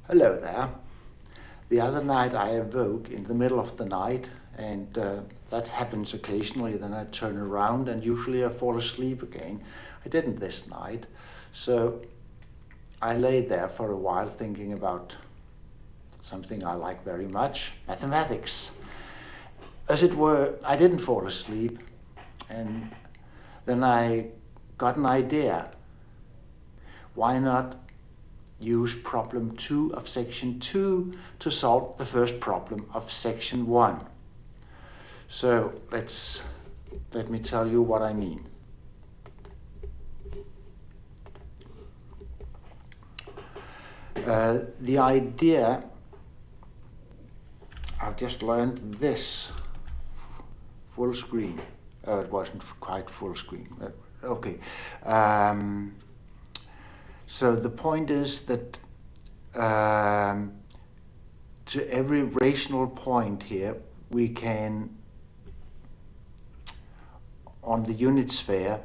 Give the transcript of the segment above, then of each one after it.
Hello there. The other night I awoke in the middle of the night, and that happens occasionally. Then I turn around and usually I fall asleep again. I didn't this night. So I lay there for a while thinking about something I like very much, mathematics. As it were, I didn't fall asleep, and then I got an idea. Why not use problem 2 of section 2 to solve the first problem of section 1? So let me tell you what I mean. The idea, I've just learned this full screen. Oh, it wasn't quite full screen, but okay. So the point is that to every rational point here, we can, on the unit sphere,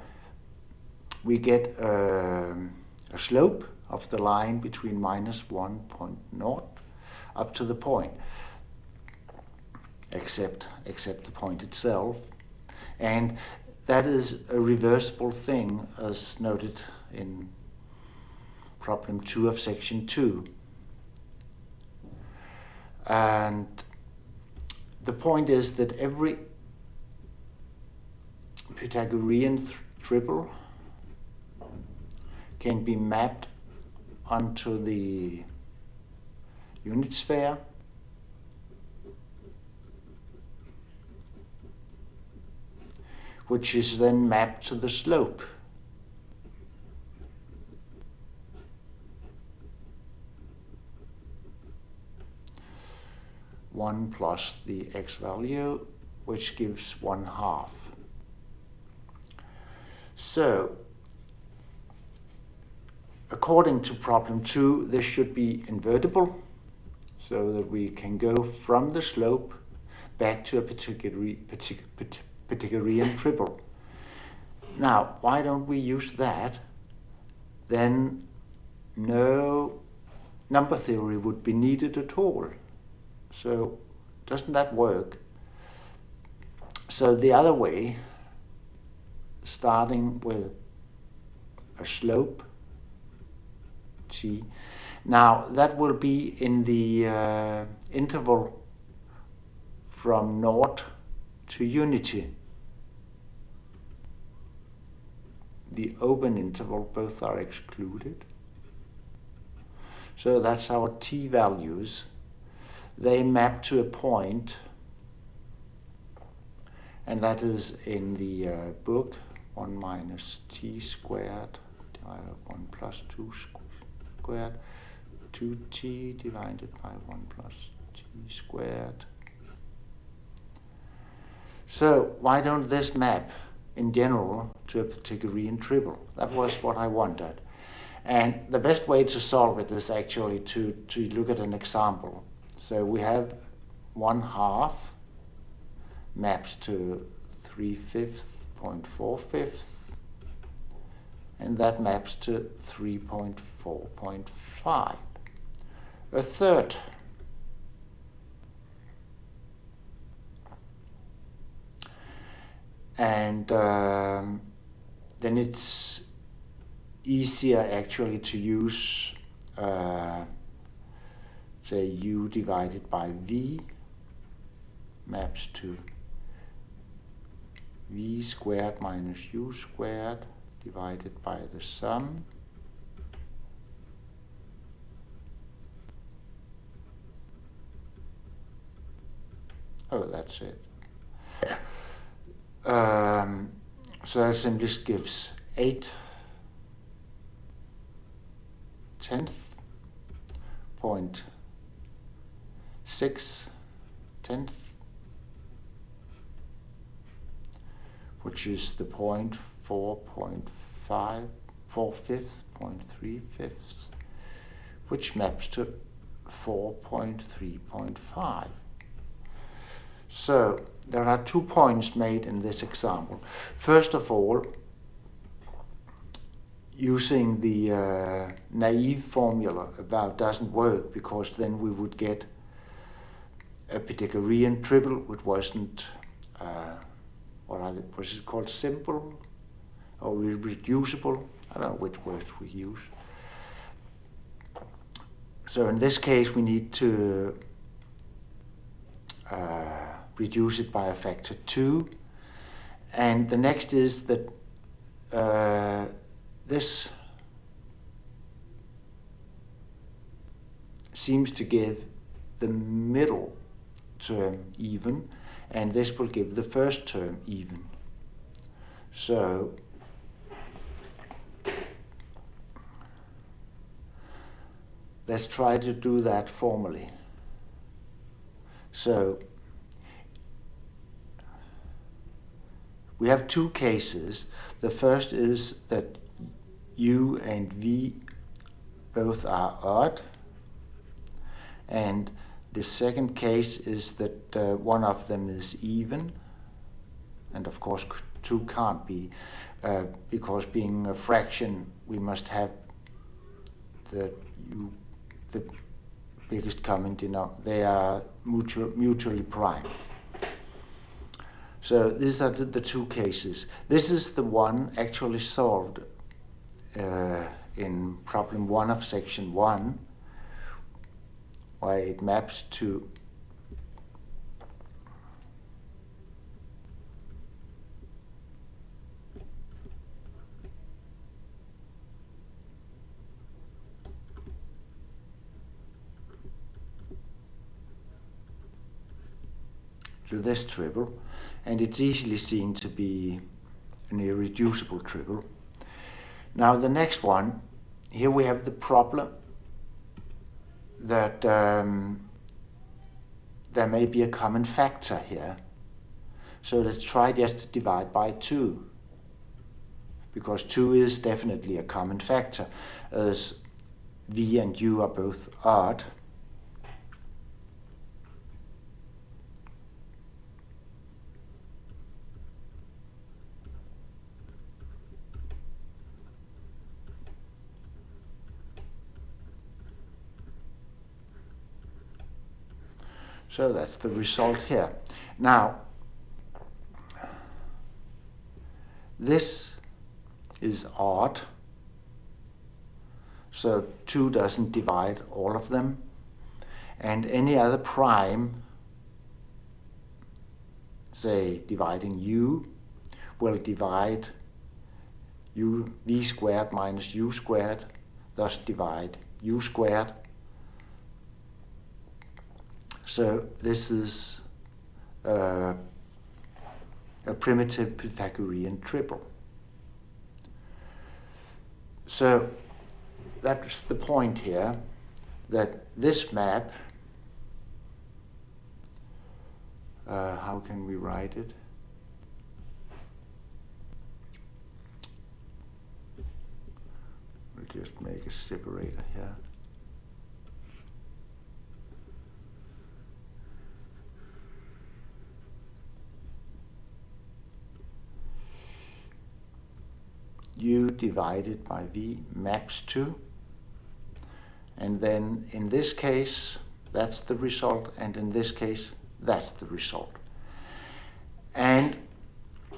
we get a slope of the line between -1.0 up to the point, except the point itself. And that is a reversible thing, as noted in problem 2 of section 2. And the point is that every Pythagorean triple can be mapped onto the unit sphere, which is then mapped to the slope. One plus the x value, which gives 1/2. So, according to problem 2, this should be invertible, so that we can go from the slope back to a Pythagorean triple. Now, why don't we use that? Then no number theory would be needed at all. So doesn't that work? So the other way, starting with a slope t, now that will be in the interval from naught to unity. The open interval, both are excluded. So that's our t values. They map to a point, and that is in the book 1 minus t squared divided by 1 plus 2 squared, 2t divided by 1 plus t squared. So why don't this map in general to a Pythagorean triple? That was what I wanted. And the best way to solve it is actually to look at an example. So we have 1/2 maps to 3/5.4/5, and that maps to 3.4.5. A third and then it's easier actually to use say u divided by v maps to v squared minus u squared divided by the sum that's it. So that simply gives 8/10, which is the point 4.5, which maps to 4.3.5. So there are 2 points made in this example. First of all, using the naive formula about doesn't work, because then we would get a Pythagorean triple which wasn't, was it called, simple or reducible? I don't know which words we use. So in this case we need to reduce it by a factor 2. And the next is that this seems to give the middle term even, and this will give the first term even. So let's try to do that formally. So we have two cases. The first is that u and v both are odd, and the second case is that one of them is even, and of course two can't be, because being a fraction we must have the biggest common denominator. They are mutually prime. So these are the two cases. This is the one actually solved in problem 1 of section 1, where it maps to this triple, and it's easily seen to be an irreducible triple. Now the next one, here we have the problem that there may be a common factor here. So let's try just to divide by 2, because 2 is definitely a common factor, as v and u are both odd. So that's the result here. Now, this is odd, so 2 doesn't divide all of them, and any other prime, say dividing u, will divide v squared minus u squared, thus divide u squared. So this is a primitive Pythagorean triple. So that's the point here, that this map, how can we write it? We'll just make a separator here. U divided by v maps to, and then in this case that's the result, and in this case that's the result. And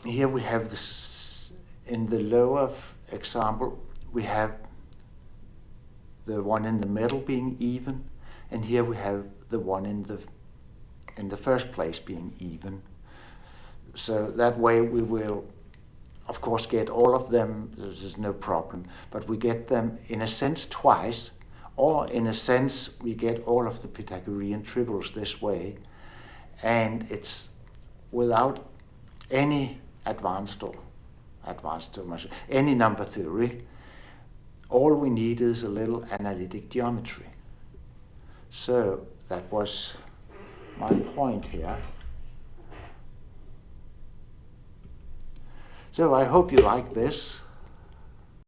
here we have this, in the lower example we have the one in the middle being even, and here we have the one in the first place being even. So that way we will of course get all of them, there's no problem, but we get them in a sense twice, or in a sense we get all of the Pythagorean triples this way, and it's without any any number theory. All we need is a little analytic geometry. So that was my point here. So I hope you like this.